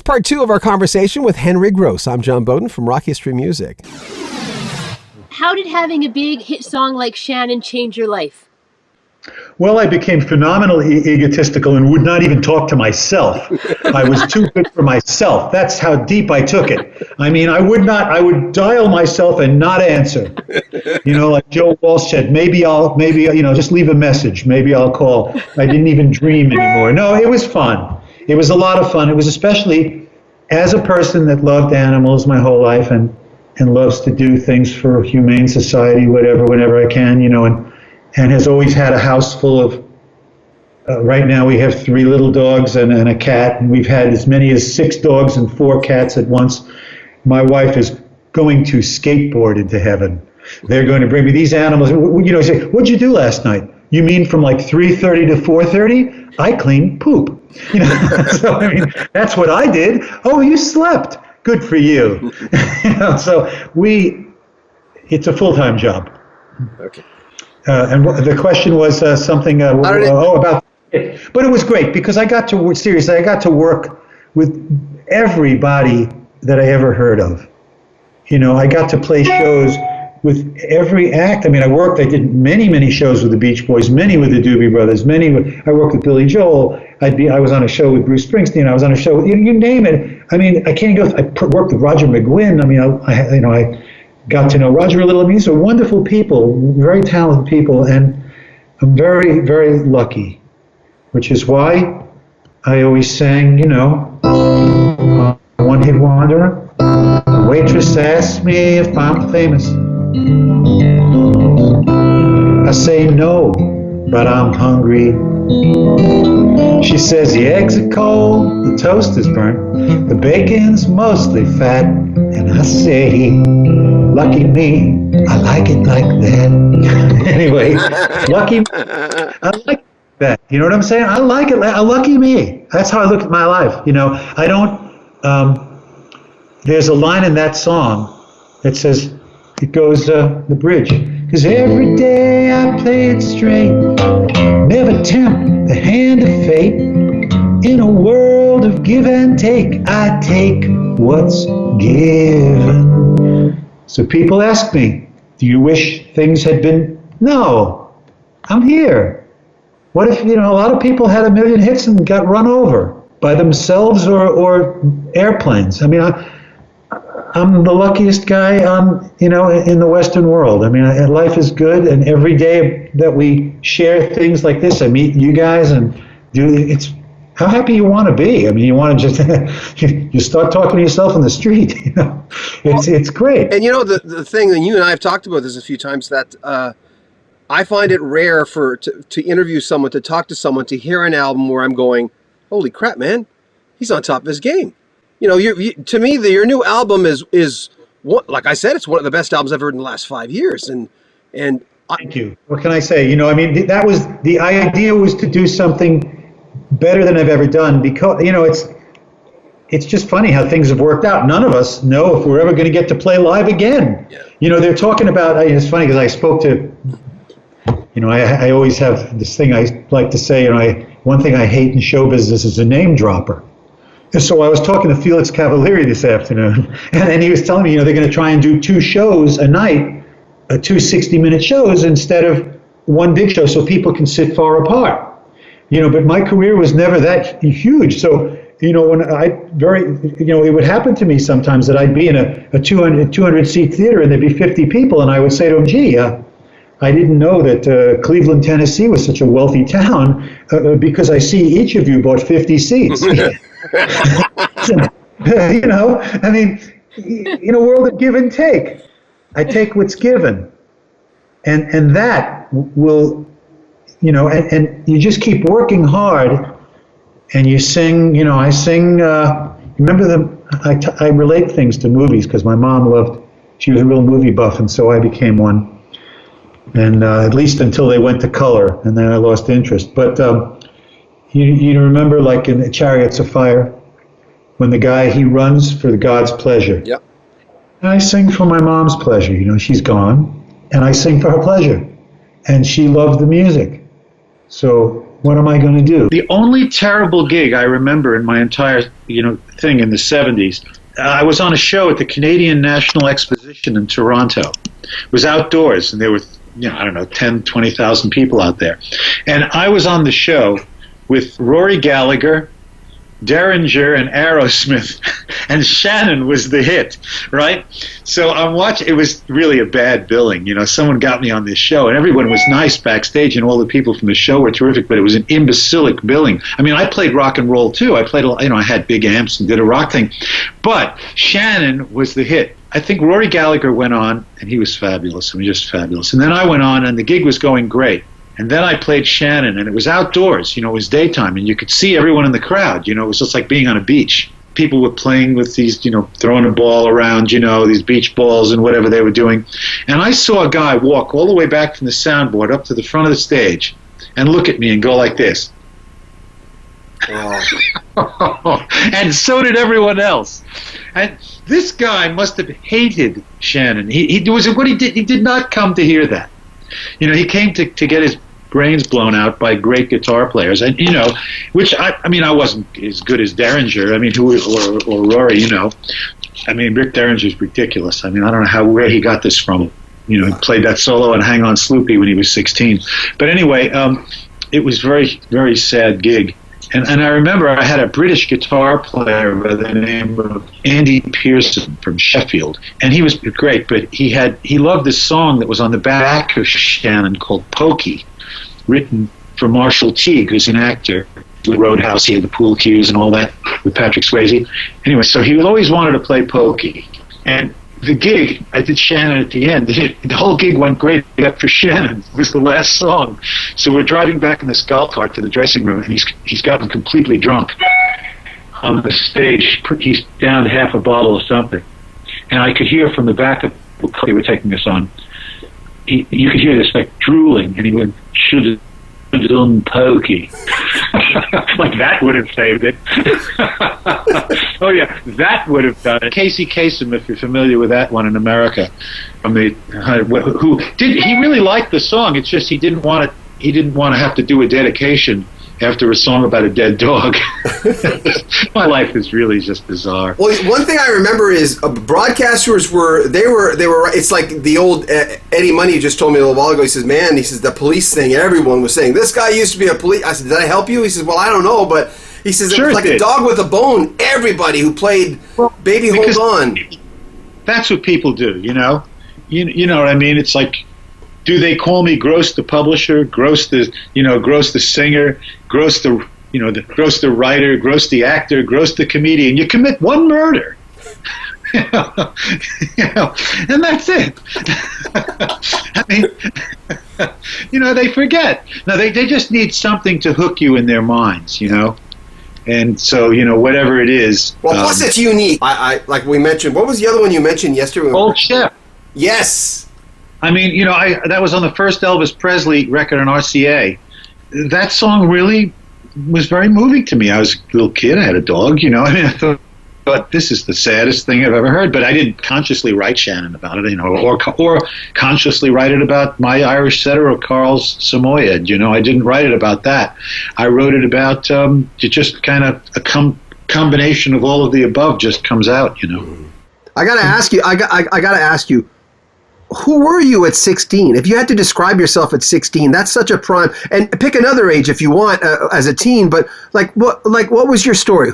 part 2 of our conversation with Henry Gross. I'm John Beaudin from Rock History Music. How did having a big hit song like Shannon change your life? Well, I became phenomenally egotistical and would not even talk to myself. I was too good for myself. That's how deep I took it. I mean, I would dial myself and not answer. Like Joe Walsh said, maybe, just leave a message. Maybe I'll call. I didn't even dream anymore. No, it was fun. It was a lot of fun. It was especially as a person that loved animals my whole life and loves to do things for humane society, whenever I can, and has always had a house full of, right now we have 3 little dogs and a cat, and we've had as many as 6 dogs and 4 cats at once. My wife is going to skateboard into heaven. They're going to bring me these animals. Say, what'd you do last night? You mean from like 3:30 to 4:30? I cleaned poop. So I mean, that's what I did. Oh, you slept. Good for you. So it's a full-time job. Okay. And the question was something about it. But it was great because I got to work with everybody that I ever heard of. I got to play shows with every act. I mean, I did many shows with the Beach Boys, many with the Doobie Brothers, I worked with Billy Joel. I was on a show with Bruce Springsteen. I was on a show with, you name it. I mean, I worked with Roger McGuinn. I mean, I got to know Roger a little. I mean, these are wonderful people, very talented people, and I'm very, very lucky, which is why I always sang, one-hit wonder. The waitress asks me if I'm famous. I say no, but I'm hungry. She says the eggs are cold, the toast is burnt, the bacon's mostly fat, and I say, lucky me, I like it like that. Anyway, lucky, I like that. You know what I'm saying? I like it. Lucky me. That's how I look at my life. I don't. There's a line in that song that says, it goes the bridge. Because every day I play it straight, never tempt the hand of fate. In a world of give and take, I take what's given. So people ask me, do you wish things had been? No, I'm here. What if, a lot of people had 1 million hits and got run over by themselves or airplanes? I mean, I'm the luckiest guy in the Western world. I mean, life is good, and every day that we share things like this, I meet you guys and it's how happy you want to be. I mean, you want to just you start talking to yourself in the street. It's great. And the thing, and you and I have talked about this a few times, that I find it rare to interview someone, to talk to someone, to hear an album where I'm going, holy crap, man, he's on top of his game. To me, your new album is what, like I said, it's one of the best albums I've heard in the last 5 years. And thank you. What can I say? I mean, that was the idea, was to do something better than I've ever done, because it's just funny how things have worked out. None of us know if we're ever going to get to play live again. Yeah. They're talking about. It's funny because I spoke to. I always have this thing I like to say. One thing I hate in show business is a name dropper. And so I was talking to Felix Cavalieri this afternoon, and he was telling me, they're going to try and do 2 shows a night, 2 60-minute shows instead of one big show, so people can sit far apart. But my career was never that huge, so when it would happen to me sometimes that I'd be in a 200 seat theater and there'd be 50 people, and I would say to them, gee, I didn't know that Cleveland, Tennessee was such a wealthy town because I see each of you bought 50 seats. I mean, in a world of give and take, I take what's given, and that will, and you just keep working hard, and you sing. I sing. Remember I relate things to movies because my mom she was a real movie buff, and so I became one. And at least until they went to color, and then I lost interest. But you remember, like in the Chariots of Fire, when the guy, he runs for the God's pleasure. Yep. And I sing for my mom's pleasure. She's gone, and I sing for her pleasure. And she loved the music. So What am I going to do? The only terrible gig I remember in my entire, thing in the 70s, I was on a show at the Canadian National Exposition in Toronto. It was outdoors, and there were, 10, 20,000 people out there. And I was on the show with Rory Gallagher, Derringer, and Aerosmith, and Shannon was the hit, right? So I'm watching. It was really a bad billing. Someone got me on this show, and everyone was nice backstage, and all the people from the show were terrific, but it was an imbecilic billing. I mean, I played rock and roll too. I played, I had big amps and did a rock thing, but Shannon was the hit. I think Rory Gallagher went on, and he was fabulous. Just fabulous. And then I went on, and the gig was going great. And then I played Shannon, and it was outdoors, it was daytime, and you could see everyone in the crowd, it was just like being on a beach. People were playing with these, throwing a ball around, these beach balls and whatever they were doing. And I saw a guy walk all the way back from the soundboard up to the front of the stage and look at me and go like this. Oh. And so did everyone else. And this guy must have hated Shannon. He was what he did. He did not come to hear that. He came to get his brains blown out by great guitar players, and which I wasn't as good as Derringer. Or Rory. Rick Derringer's ridiculous. I don't know where he got this from. He played that solo on Hang On Sloopy when he was 16. But anyway, it was very, very sad gig. And I remember I had a British guitar player by the name of Andy Pearson from Sheffield, and he was great, but he loved this song that was on the back of Shannon called Pokey, written for Marshall Teague, who's an actor. With Roadhouse, he had the pool cues and all that with Patrick Swayze. Anyway, so he always wanted to play Pokey. And the gig, I did Shannon at the end. The whole gig went great, except for Shannon. It was the last song. So we're driving back in this golf cart to the dressing room, and he's gotten completely drunk. On the stage, he's down half a bottle of something. And I could hear from the back of the car they were taking us on, you could hear this like drooling, and he went, should have done Pokey. Like that would have saved it. Oh yeah, that would have done it. Casey Kasem, if you're familiar with that one in America, he really liked the song. It's just he didn't want to have to do a dedication after a song about a dead dog. My life is really just bizarre. Well, one thing I remember is broadcasters were it's like the old Eddie Money just told me a little while ago. He says, the police thing, everyone was saying, this guy used to be a police. I said, did I help you? He says, well, I don't know, but he says, it was like a dog with a bone. Everybody who played Baby Hold On. That's what people do, You know what I mean? It's like, do they call me Gross the publisher, Gross the singer, Gross Gross the writer, Gross the actor, Gross the comedian? You commit one murder, and that's it. They forget. No, they just need something to hook you in their minds, And so, whatever it is. Well, plus it's unique. I like we mentioned. What was the other one you mentioned yesterday? Old Chef. Yes. That was on the first Elvis Presley record on RCA. That song really was very moving to me. I was a little kid. I had a dog, I thought this is the saddest thing I've ever heard. But I didn't consciously write Shannon about it, or consciously write it about My Irish Setter or Carl's Samoyed. I didn't write it about that. I wrote it about just kind of a combination of all of the above just comes out, I gotta ask you. I gotta ask you. Who were you at 16? If you had to describe yourself at 16, that's such a prime. And pick another age if you want as a teen. But what was your story?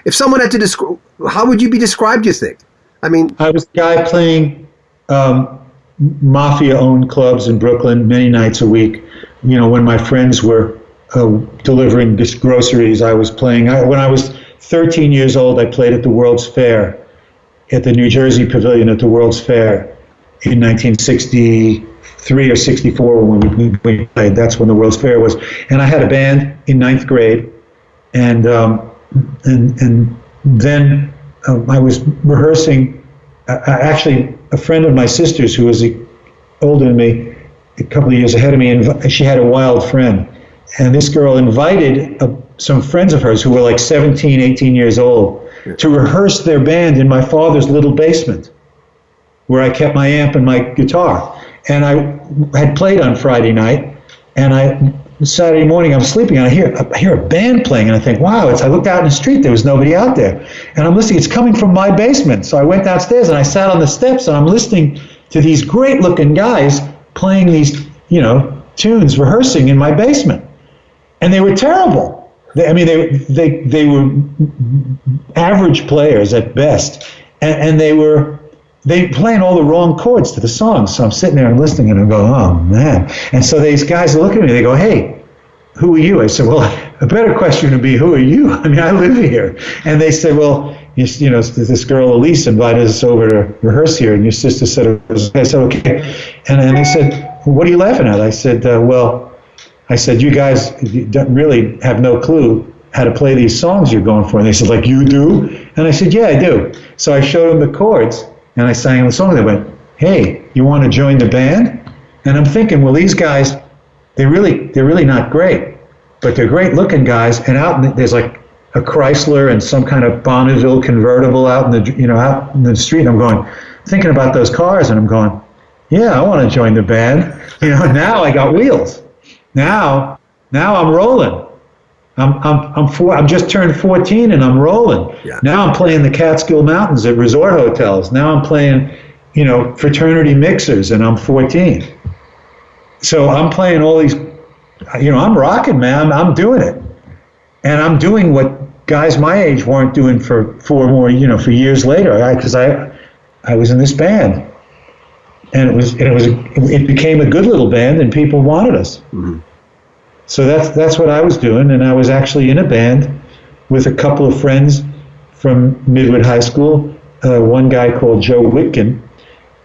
If someone had to describe, how would you be described? You think? I was a guy playing mafia-owned clubs in Brooklyn many nights a week. When my friends were delivering groceries, I was playing. When I was 13 years old, I played at the World's Fair, at the New Jersey Pavilion at the World's Fair. In 1963 or 64 when we played. That's when the World's Fair was. And I had a band in 9th grade, and then I was rehearsing. Actually, a friend of my sister's who was older than me, a couple of years ahead of me, and she had a wild friend. And this girl invited some friends of hers who were like 17, 18 years old to rehearse their band in my father's little basement, where I kept my amp and my guitar. And I had played on Friday night, and I Saturday morning, I'm sleeping, and I hear a band playing, and I think, wow, I looked out in the street, there was nobody out there. And I'm listening, it's coming from my basement. So I went downstairs, and I sat on the steps, and I'm listening to these great-looking guys playing these, tunes, rehearsing in my basement. And they were terrible. They were average players at best, and they playing all the wrong chords to the songs. So I'm sitting there and listening, and I'm going, oh man. And so these guys look at me, they go, hey, who are you? I said, well, a better question would be, who are you? I mean, I live here. And they said, well, this girl Elise invited us over to rehearse here, and your sister said it was okay. I said, okay. And they said, what are you laughing at? I said, you guys don't really have no clue how to play these songs you're going for. And they said, like, you do? And I said, yeah, I do. So I showed them the chords, and I sang the song. They went, hey, you want to join the band? And I'm thinking, well, these guys, they're really not great, but they're great looking guys. And there's like a Chrysler and some kind of Bonneville convertible out in the street. And I'm going, thinking about those cars, and I'm going, yeah, I want to join the band. Now I got wheels. Now I'm rolling. I'm just turned 14 and I'm rolling. Yeah. Now I'm playing the Catskill Mountains at resort hotels. Now I'm playing, fraternity mixers, and I'm 14. So I'm playing all these, I'm rocking, man. I'm doing it. And I'm doing what guys my age weren't doing for for years later. Because I was in this band. And it became a good little band, and people wanted us. Mm-hmm. So that's what I was doing, and I was actually in a band with a couple of friends from Midwood High School. One guy called Joe Whitkin,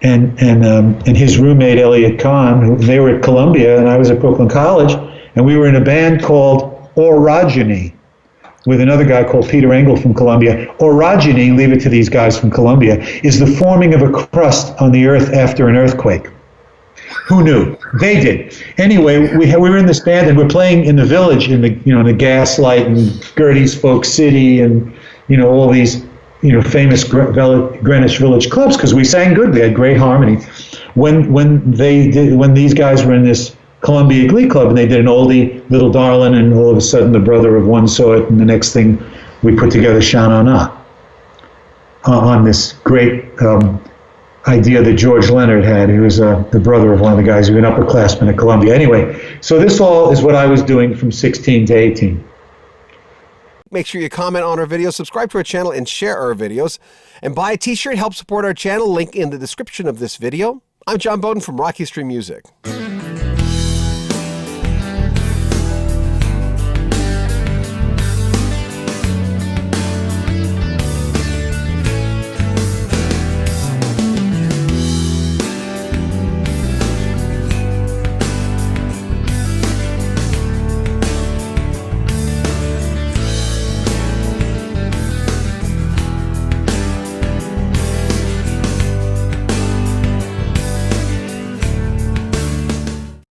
and his roommate Elliot Kahn. They were at Columbia, and I was at Brooklyn College, and we were in a band called Orogeny with another guy called Peter Engel from Columbia. Orogeny, leave it to these guys from Columbia, is the forming of a crust on the earth after an earthquake. Who knew? They did. Anyway, we were in this band, and we're playing in the Village, in the Gaslight and Gertie's Folk City, and all these famous Greenwich Village clubs, because we sang good. We had great harmony. When these guys were in this Columbia Glee Club, and they did an oldie, Little Darlin', and all of a sudden the brother of one saw it, and the next thing we put together Shannon on this great idea that George Leonard had, who was the brother of one of the guys who was an upperclassman at Columbia. Anyway, so this all is what I was doing from 16 to 18. Make sure you comment on our videos, subscribe to our channel, and share our videos. And buy a t-shirt, help support our channel, link in the description of this video. I'm John Beaudin from Rock History Music.